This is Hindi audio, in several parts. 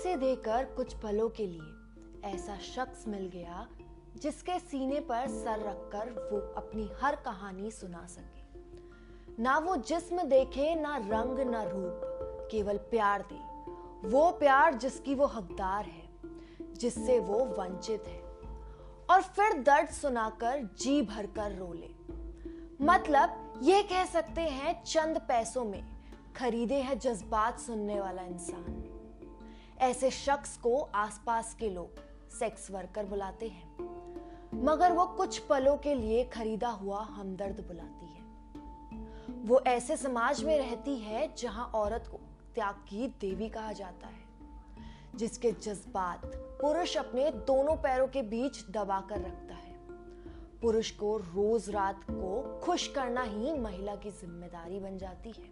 से देकर कुछ पलों के लिए ऐसा शख्स मिल गया जिसके सीने पर सर रखकर वो अपनी हर कहानी सुना सके। ना वो जिस्म देखे, ना रंग, ना रूप, केवल प्यार दे, वो प्यार जिसकी वो हकदार है, जिससे वो वंचित है, और फिर दर्द सुनाकर जी भरकर रो ले। मतलब ये कह सकते हैं चंद पैसों में खरीदे हैं जज्बात सुनने वाला इंसान। ऐसे शख्स को आसपास के लोग सेक्स वर्कर बुलाते हैं, मगर वो कुछ पलों के लिए खरीदा हुआ हमदर्द बुलाती है। वो ऐसे समाज में रहती है जहां औरत को त्याग की देवी कहा जाता है, जिसके जज्बात पुरुष अपने दोनों पैरों के बीच दबा कर रखता है। पुरुष को रोज रात को खुश करना ही महिला की जिम्मेदारी बन जाती है।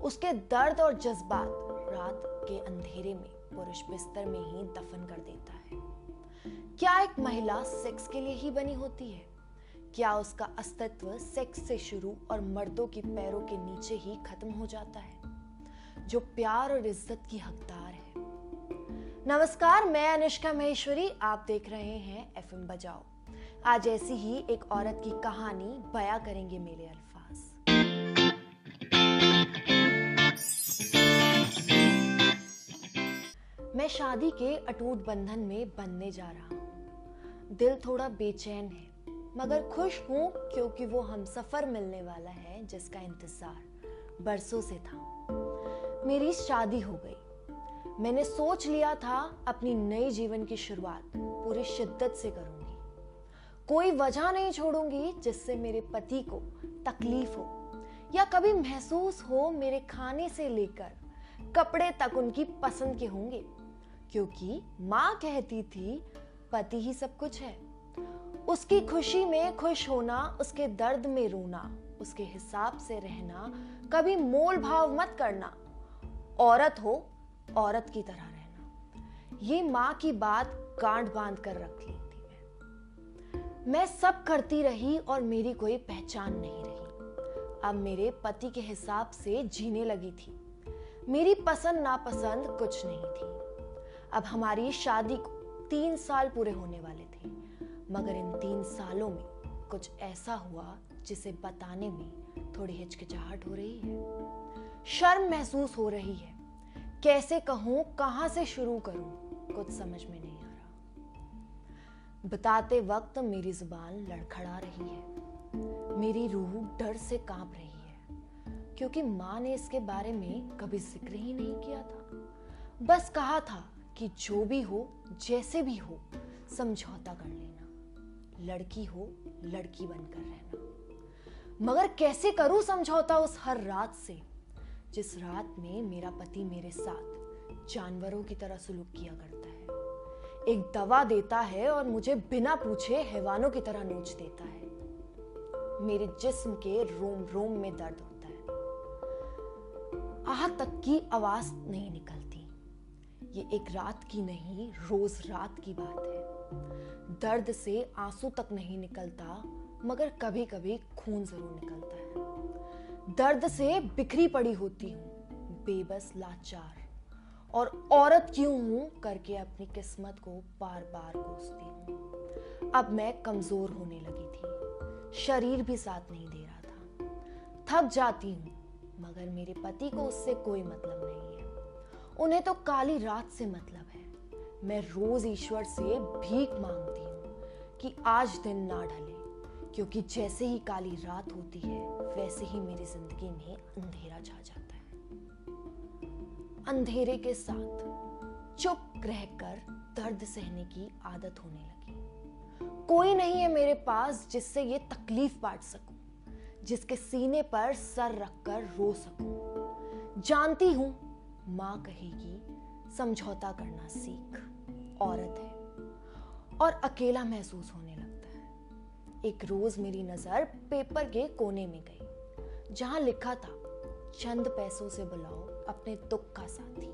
उसके दर्द और जज्बात रात के अंधेरे में पुरुष बिस्तर में ही दफन कर देता है। क्या एक महिला सेक्स के लिए ही बनी होती है? क्या उसका अस्तित्व सेक्स से शुरू और मर्दों की पैरों के नीचे ही खत्म हो जाता है, जो प्यार और इज्जत की हकदार है? नमस्कार, मैं अनुष्का महेश्वरी, आप देख रहे हैं एफएम बजाओ। आज ऐसी ही एक औरत की कहानी बयां करेंगे मेरे अल्फाज। मैं शादी के अटूट बंधन में बंधने जा रहा हूँ। दिल थोड़ा बेचैन है, मगर खुश हूँ क्योंकि वो हमसफर मिलने वाला है जिसका इंतजार बरसों से था। मेरी शादी हो गई। मैंने सोच लिया था अपनी नई जीवन की शुरुआत पूरी शिद्दत से करूंगी। कोई वजह नहीं छोड़ूंगी जिससे मेरे पति को तकलीफ हो या कभी महसूस हो मेरे खाने से लेकर कपड़े तक उनकी पसंद के होंगे, क्योंकि माँ कहती थी पति ही सब कुछ है। उसकी खुशी में खुश होना, उसके दर्द में रोना, उसके हिसाब से रहना, कभी मोल भाव मत करना, औरत हो औरत की तरह रहना। ये माँ की बात गांठ बांध कर रख ली थी। मैं सब करती रही और मेरी कोई पहचान नहीं रही। अब मेरे पति के हिसाब से जीने लगी थी। मेरी पसंद नापसंद कुछ नहीं थी। अब हमारी शादी को 3 साल पूरे होने वाले थे, मगर इन 3 सालों में कुछ ऐसा हुआ जिसे बताने में थोड़ी हिचकिचाहट हो रही है। शर्म महसूस हो रही है। कैसे कहूं, कहां से शुरू करूं, कुछ समझ में नहीं आ रहा। बताते वक्त मेरी जुबान लड़खड़ा रही है। मेरी रूह डर से कांप रही है, क्योंकि माँ ने इसके बारे में कभी जिक्र ही नहीं किया था। बस कहा था कि जो भी हो, जैसे भी हो, समझौता कर लेना, लड़की हो लड़की बनकर रहना। मगर कैसे करूं समझौता उस हर रात से, जिस रात में मेरा पति मेरे साथ जानवरों की तरह सलूक किया करता है। एक दवा देता है और मुझे बिना पूछे हैवानों की तरह नोच देता है। मेरे जिस्म के रोम रोम में दर्द होता है। आह तक की आवाज नहीं निकलती। ये एक रात की नहीं, रोज रात की बात है। दर्द से आंसू तक नहीं निकलता, मगर कभी कभी खून जरूर निकलता है। दर्द से बिखरी पड़ी होती हूँ, बेबस, लाचार, और औरत क्यों हूं करके अपनी किस्मत को बार बार कोसती हूँ। अब मैं कमजोर होने लगी थी। शरीर भी साथ नहीं दे रहा था। थक जाती हूँ, मगर मेरे पति को उससे कोई मतलब नहीं है। उन्हें तो काली रात से मतलब है। मैं रोज ईश्वर से भीख मांगती हूँ कि आज दिन ना ढले, क्योंकि जैसे ही काली रात होती है वैसे ही मेरी जिंदगी में अंधेरा छा जाता है। अंधेरे के साथ चुप रहकर दर्द सहने की आदत होने लगी। कोई नहीं है मेरे पास जिससे ये तकलीफ बांट सकूं, जिसके सीने पर सर रखकर रो सकूं। जानती हूं माँ कहेगी समझौता करना सीख, औरत है, और अकेला महसूस होने लगता है। एक रोज मेरी नजर पेपर के कोने में गई, जहां लिखा था चंद पैसों से बुलाओ अपने दुख का साथी,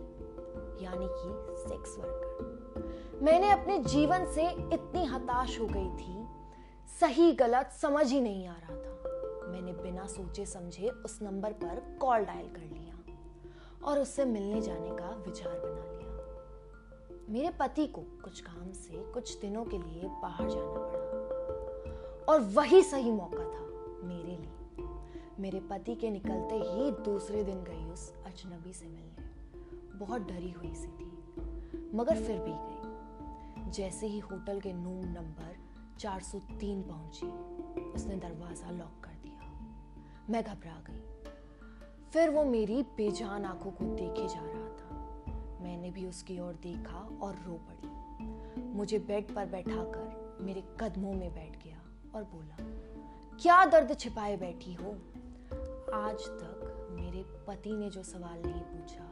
यानी कि सेक्स वर्कर। मैंने अपने जीवन से इतनी हताश हो गई थी, सही गलत समझ ही नहीं आ रहा था। मैंने बिना सोचे समझे उस नंबर पर कॉल डायल कर लिया और उससे मिलने जाने का विचार बना लिया। मेरे पति को कुछ काम से कुछ दिनों के लिए बाहर जाना पड़ा और वही सही मौका था मेरे लिए। मेरे पति के निकलते ही दूसरे दिन गई उस अजनबी से मिलने। बहुत डरी हुई सी थी मगर फिर भी गई। जैसे ही होटल के रूम नंबर 403 पहुंची, उसने दरवाजा लॉक कर दिया। मैं घबरा गई। फिर वो मेरी बेजान आंखों को देखे जा रहा था। मैंने भी उसकी ओर देखा और रो पड़ी। मुझे बेड पर बैठाकर मेरे कदमों में बैठ गया और बोला, क्या दर्द छिपाए बैठी हो? आज तक मेरे पति ने जो सवाल नहीं पूछा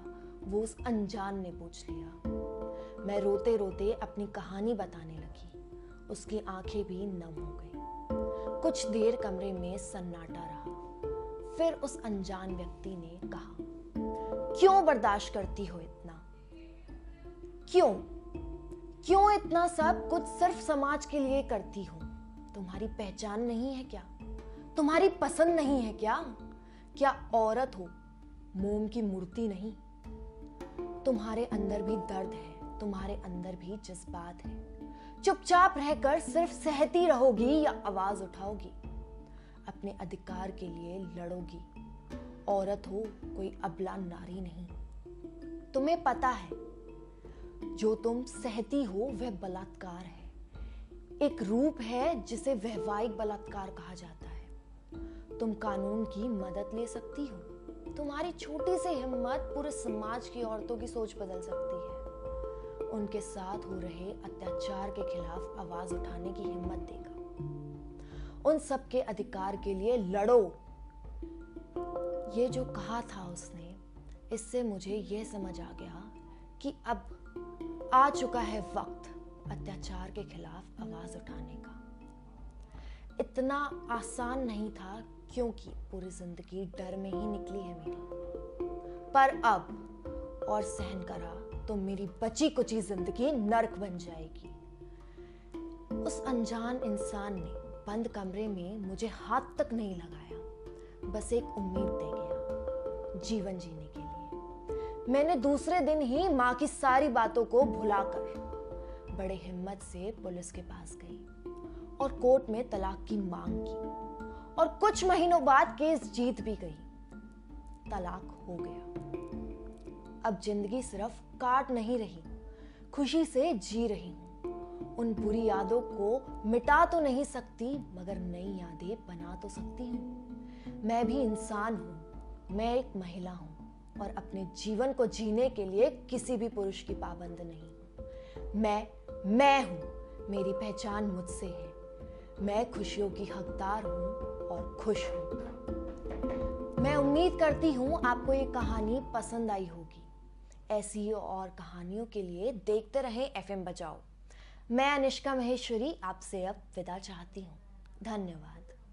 वो उस अनजान ने पूछ लिया। मैं रोते रोते अपनी कहानी बताने लगी। उसकी आंखें भी नम हो गई। कुछ देर कमरे में सन्नाटा रहा। फिर उस अनजान व्यक्ति ने कहा, क्यों बर्दाश्त करती हो इतना? क्यों क्यों इतना सब कुछ सिर्फ समाज के लिए करती हो? तुम्हारी पहचान नहीं है क्या? तुम्हारी पसंद नहीं है क्या? क्या औरत हो, मोम की मूर्ति नहीं? तुम्हारे अंदर भी दर्द है, तुम्हारे अंदर भी जज्बात है। चुपचाप रहकर सिर्फ सहती रहोगी या आवाज उठाओगी? अपने अधिकार के लिए लड़ोगी? औरत हो, कोई अबला नारी नहीं। तुम्हें पता है जो तुम सहती हो वह बलात्कार है। एक रूप है जिसे वैवाहिक बलात्कार कहा जाता है। तुम कानून की मदद ले सकती हो। तुम्हारी छोटी सी हिम्मत पूरे समाज की औरतों की सोच बदल सकती है। उनके साथ हो रहे अत्याचार के खिलाफ आवाज उठाने की हिम्मत देगा। उन सबके अधिकार के लिए लड़ो। ये जो कहा था उसने, इससे मुझे यह समझ आ गया कि अब आ चुका है वक्त अत्याचार के खिलाफ आवाज उठाने का। इतना आसान नहीं था क्योंकि पूरी जिंदगी डर में ही निकली है मेरी। पर अब और सहन करा तो मेरी बची कुची जिंदगी नर्क बन जाएगी। उस अनजान इंसान ने बंद कमरे में मुझे हाथ तक नहीं लगाया, बस एक उम्मीद दे गया जीवन जीने के लिए। मैंने दूसरे दिन ही माँ की सारी बातों को भुलाकर बड़े हिम्मत से पुलिस के पास गई और कोर्ट में तलाक की मांग की और कुछ महीनों बाद केस जीत भी गई। तलाक हो गया। अब जिंदगी सिर्फ काट नहीं रही, खुशी से जी रही हूं। उन बुरी यादों को मिटा तो नहीं सकती मगर नई यादें बना तो सकती हूँ। मैं भी इंसान हूँ, मैं एक महिला हूँ और अपने जीवन को जीने के लिए किसी भी पुरुष की पाबंद नहीं हूँ। मैं हूँ, मेरी पहचान मुझसे है। मैं खुशियों की हकदार हूँ और खुश हूँ। मैं उम्मीद करती हूँ आपको ये कहानी पसंद आई होगी। ऐसी ही और कहानियों के लिए देखते रहें FM बचाओ। मैं अनिष्का महेश्वरी आपसे अब विदा चाहती हूँ। धन्यवाद।